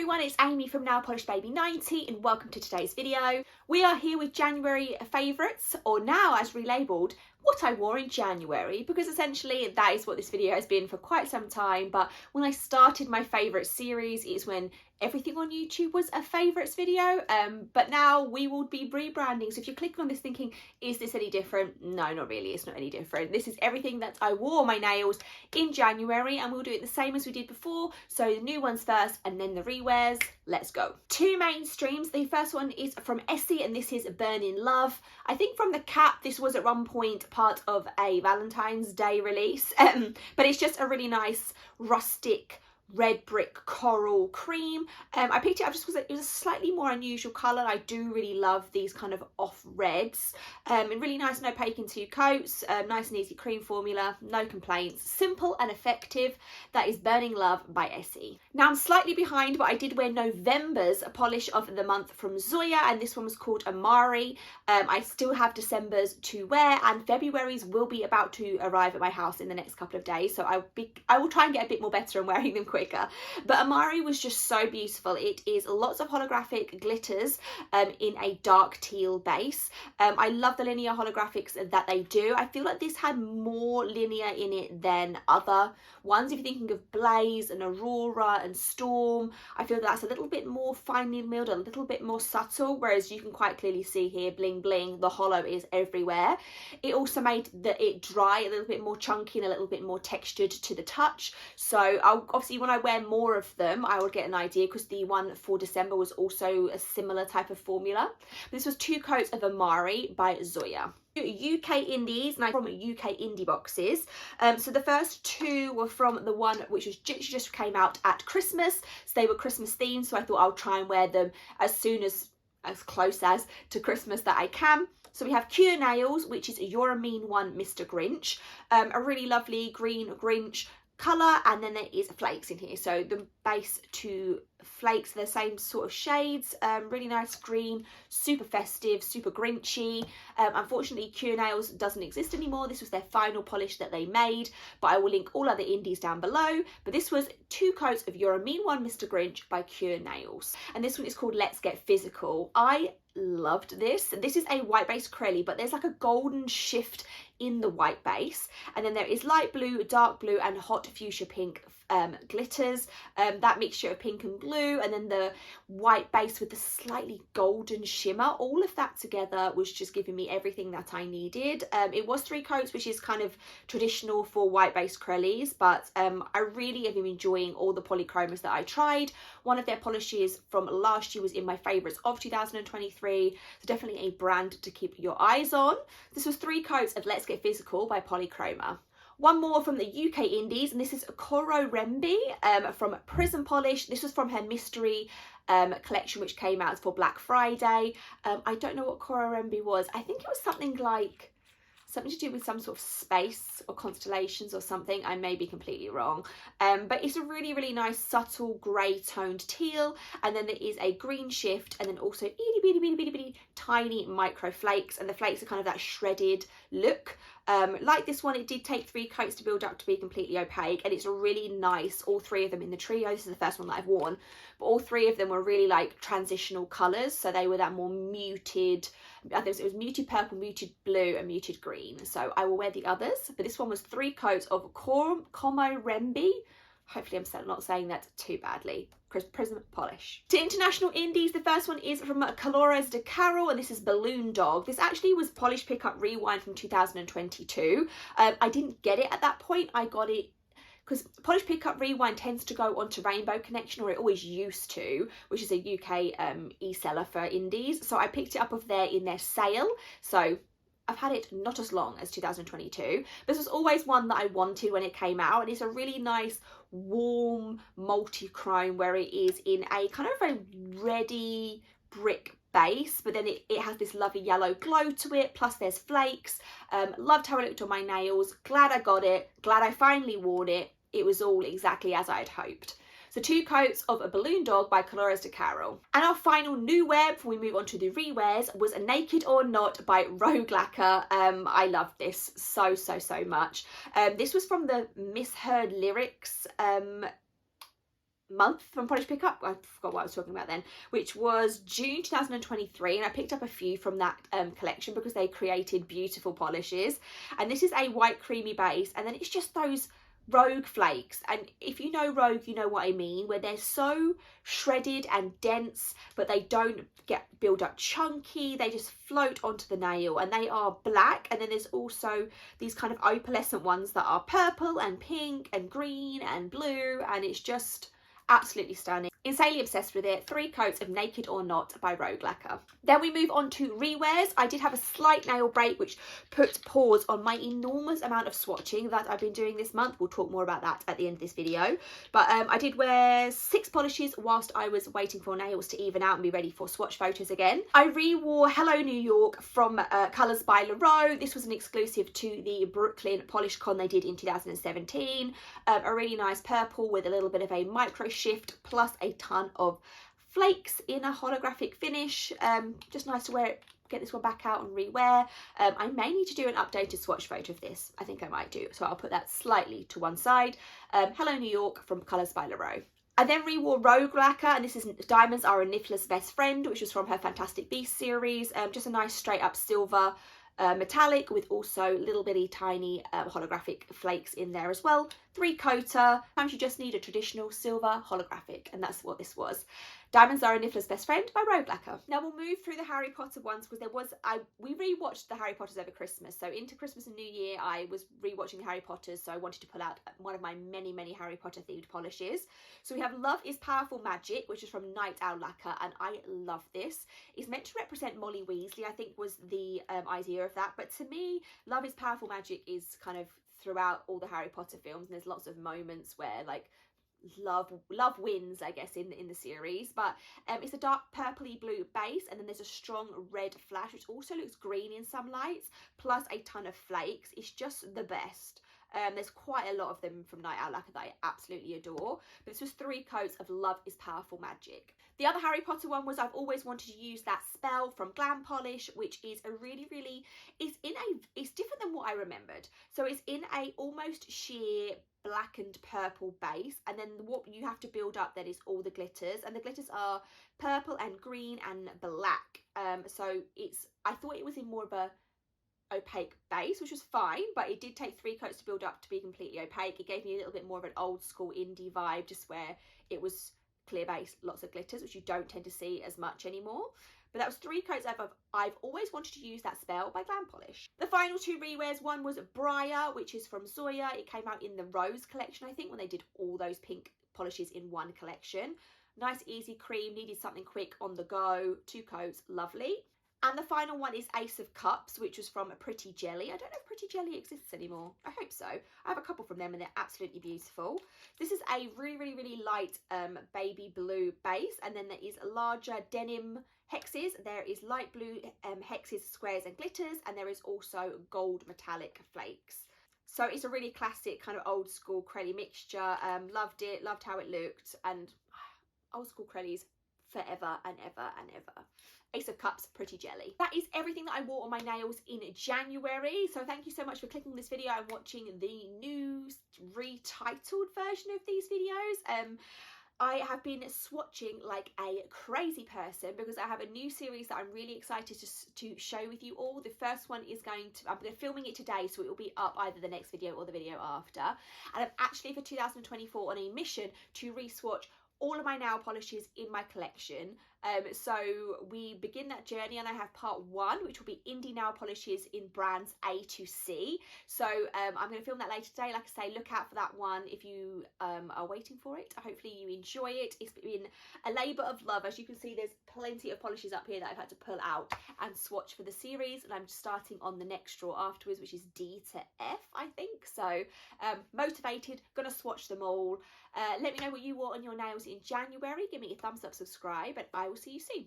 everyone, it's Amy from Llarowe Baby 90 and welcome to today's video. We are here with January favourites, or now as relabelled, what I wore in January, because essentially that is what this video has been for quite some time. But when I started my favourite series is when everything on YouTube was a favourites video, but now we will be rebranding. So if you're clicking on this thinking, is this any different? No, not really, it's not any different. This is everything that I wore my nails in January, and we'll do it the same as we did before. So the new ones first and then the rewears. Let's go. Two main streams. The first one is from Essie and this is Burnin Love. I think from the cap this was at one point part of a Valentine's Day release, but it's just a really nice rustic red brick coral cream. I picked it up just because it was a slightly more unusual colour. I do really love these kind of off reds, and really nice and opaque in two coats. Nice and easy cream formula, no complaints, simple and effective. That is Burning Love by Essie. Now I'm slightly behind, but I did wear November's polish of the month from Zoya, and this one was called Amari. I still have December's to wear, and February's will be about to arrive at my house in the next couple of days, so I will try and get a bit more better and wearing them quicker. But Amari was just so beautiful. It is lots of holographic glitters in a dark teal base. I love the linear holographics that they do. I feel like this had more linear in it than other ones. If you're thinking of Blaze and Aurora and Storm, I feel that's a little bit more finely milled, a little bit more subtle, whereas you can quite clearly see here, bling bling, the hollow is everywhere. It also made it dry a little bit more chunky and a little bit more textured to the touch. So obviously when I wear more of them I would get an idea, because the one for December was also a similar type of formula. This was two coats of Amari by Zoya. UK indies, and I'm from UK indie boxes. So the first two were from the one which was just came out at Christmas, so they were Christmas themed, so I thought I'll try and wear them as close as to Christmas that I can. So we have Cure Nails, which is You're a Mean One, Mr. Grinch, a really lovely green Grinch colour, and then there is flakes in here, so the base to flakes, the same sort of shades, really nice green, super festive, super grinchy. Unfortunately Cure Nails doesn't exist anymore. This was their final polish that they made, but I will link all other indies down below. But this was two coats of You're a Mean One, Mr. Grinch by Cure Nails, and this one is called Let's Get Physical. I loved this. This is a white base Corelli, but there's like a golden shift in the white base, and then there is light blue, dark blue and hot fuchsia pink glitters, that mixture of pink and blue, and then the white base with the slightly golden shimmer. All of that together was just giving me everything that I needed. It was three coats, which is kind of traditional for white base Corellis, but I really have been enjoying all the polychromas that I tried. One of their polishes from last year was in my favourites of 2023, so definitely a brand to keep your eyes on. This was three coats of Let's Get Physical by Polychroma. One more from the UK indies, and this is Komorebi from Prism Polish. This was from her mystery collection, which came out for Black Friday. I don't know what Komorebi was. I think it was something to do with some sort of space or constellations or something. I may be completely wrong, but it's a really, really nice subtle grey toned teal, and then there is a green shift, and then also itty bitty tiny micro flakes, and the flakes are kind of that shredded look. Like this one, it did take three coats to build up to be completely opaque, and it's really nice, all three of them in the trio. This is the first one that I've worn, but all three of them were really like transitional colours, so they were that more muted, I think it was muted purple, muted blue and muted green. So I will wear the others, but this one was three coats of Komorebi. Hopefully I'm not saying that too badly. Prism Polish. To international indies, the first one is from Colores de Carol, and this is Balloon Dog. This actually was Polish Pickup Rewind from 2022. I didn't get it at that point. I got it because Polish Pickup Rewind tends to go onto Rainbow Connection, or it always used to, which is a UK e-seller for indies. So I picked it up off there in their sale. So I've had it not as long as 2022. This was always one that I wanted when it came out, and it's a really nice warm multi-chrome where it is in a kind of a reddy brick base, but then it has this lovely yellow glow to it, plus there's flakes. Loved how it looked on my nails. Glad I got it, glad I finally worn it. It was all exactly as I had hoped. So two coats of a Balloon Dog by Colores de Carol. And our final new wear before we move on to the rewears was Naked or Not by Roguegler. I loved this so much. This was from the Misheard Lyrics month from Polish Pickup. I forgot what I was talking about then, which was June 2023, and I picked up a few from that collection because they created beautiful polishes. And this is a white creamy base, and then it's just those Rogue flakes, and if you know Rogue, you know what I mean, where they're so shredded and dense, but they don't build up chunky, they just float onto the nail, and they are black. And then there's also these kind of opalescent ones that are purple and pink and green and blue, and it's just absolutely stunning. Insanely obsessed with it. 3 coats of Naked or Not by Roguegler. Then we move on to rewears. I did have a slight nail break, which put pause on my enormous amount of swatching that I've been doing this month. We'll talk more about that at the end of this video. But I did wear 6 polishes whilst I was waiting for nails to even out and be ready for swatch photos again. I re-wore Hello New York from Colours by Llarowe. This was an exclusive to the Brooklyn Polish Con they did in 2017. A really nice purple with a little bit of a micro shift, plus a ton of flakes in a holographic finish. Just nice to wear it, get this one back out and rewear. I may need to do an updated swatch photo of this. I think I might do, so I'll put that slightly to one side. Hello New York from Colours by Llarowe. I then re-wore Rogue Lacquer, and this is Diamonds Are a Niffler's Best Friend, which was from her Fantastic Beasts series. Just a nice straight up silver metallic with also little bitty tiny holographic flakes in there as well. 3-coater. Sometimes you just need a traditional silver holographic, and that's what this was. Diamonds Are a Niffler's Best Friend by Roguegler. Now we'll move through the Harry Potter ones, because we rewatched the Harry Potters over Christmas. So into Christmas and New Year, I was rewatching the Harry Potters, so I wanted to pull out one of my many Harry Potter themed polishes. So we have Love is Powerful Magic, which is from Night Owl Lacquer, and I love this. It's meant to represent Molly Weasley, I think was the idea of that. But to me, Love is Powerful Magic is kind of throughout all the Harry Potter films, and there's lots of moments where like love wins, I guess, in the series. But it's a dark purpley blue base, and then there's a strong red flash which also looks green in some lights, plus a ton of flakes. It's just the best. There's quite a lot of them from Night Owl Lacquer that I absolutely adore, but this was 3 coats of Love is Powerful Magic. The other Harry Potter one was I've always wanted to use that spell from Glam Polish, which is a really it's different than what I remembered. So it's in a almost sheer black and purple base, and then what you have to build up then is all the glitters, and the glitters are purple and green and black. So I thought it was in more of a opaque base, which was fine, but it did take 3 coats to build up to be completely opaque. It gave me a little bit more of an old school indie vibe, just where it was clear base, lots of glitters, which you don't tend to see as much anymore. But that was 3 coats of I've always wanted to use that spell by Glam Polish. The final 2 rewears, one was Briar, which is from Zoya. It came out in the Rose collection, I think, when they did all those pink polishes in one collection. Nice easy cream, needed something quick on the go. 2 coats, lovely. And the final one is Ace of Cups, which was from a Pretty Jelly. I don't know if Pretty Jelly exists anymore. I hope so. I have a couple from them and they're absolutely beautiful. This is a really light baby blue base, and then there is larger denim hexes. There is light blue hexes, squares and glitters, and there is also gold metallic flakes. So it's a really classic kind of old school crelly mixture. Loved it, loved how it looked, and old school crellies forever and ever and ever. Ace of Cups, Pretty Jelly. That is everything that I wore on my nails in January. So thank you so much for clicking this video and watching the new retitled version of these videos. I have been swatching like a crazy person because I have a new series that I'm really excited to show with you all. The first one is I'm filming it today, so it will be up either the next video or the video after. And I'm actually for 2024 on a mission to re-swatch all of my nail polishes in my collection. So we begin that journey, and I have part 1, which will be indie nail polishes in brands A to C. So I'm going to film that later today. Like I say, look out for that one if you are waiting for it. Hopefully you enjoy it. It's been a labour of love. As you can see, there's plenty of polishes up here that I've had to pull out and swatch for the series, and I'm starting on the next drawer afterwards, which is D to F, I think. So motivated, gonna swatch them all. Let me know what you wore on your nails in January. Give me a thumbs up, subscribe, and I will see you soon.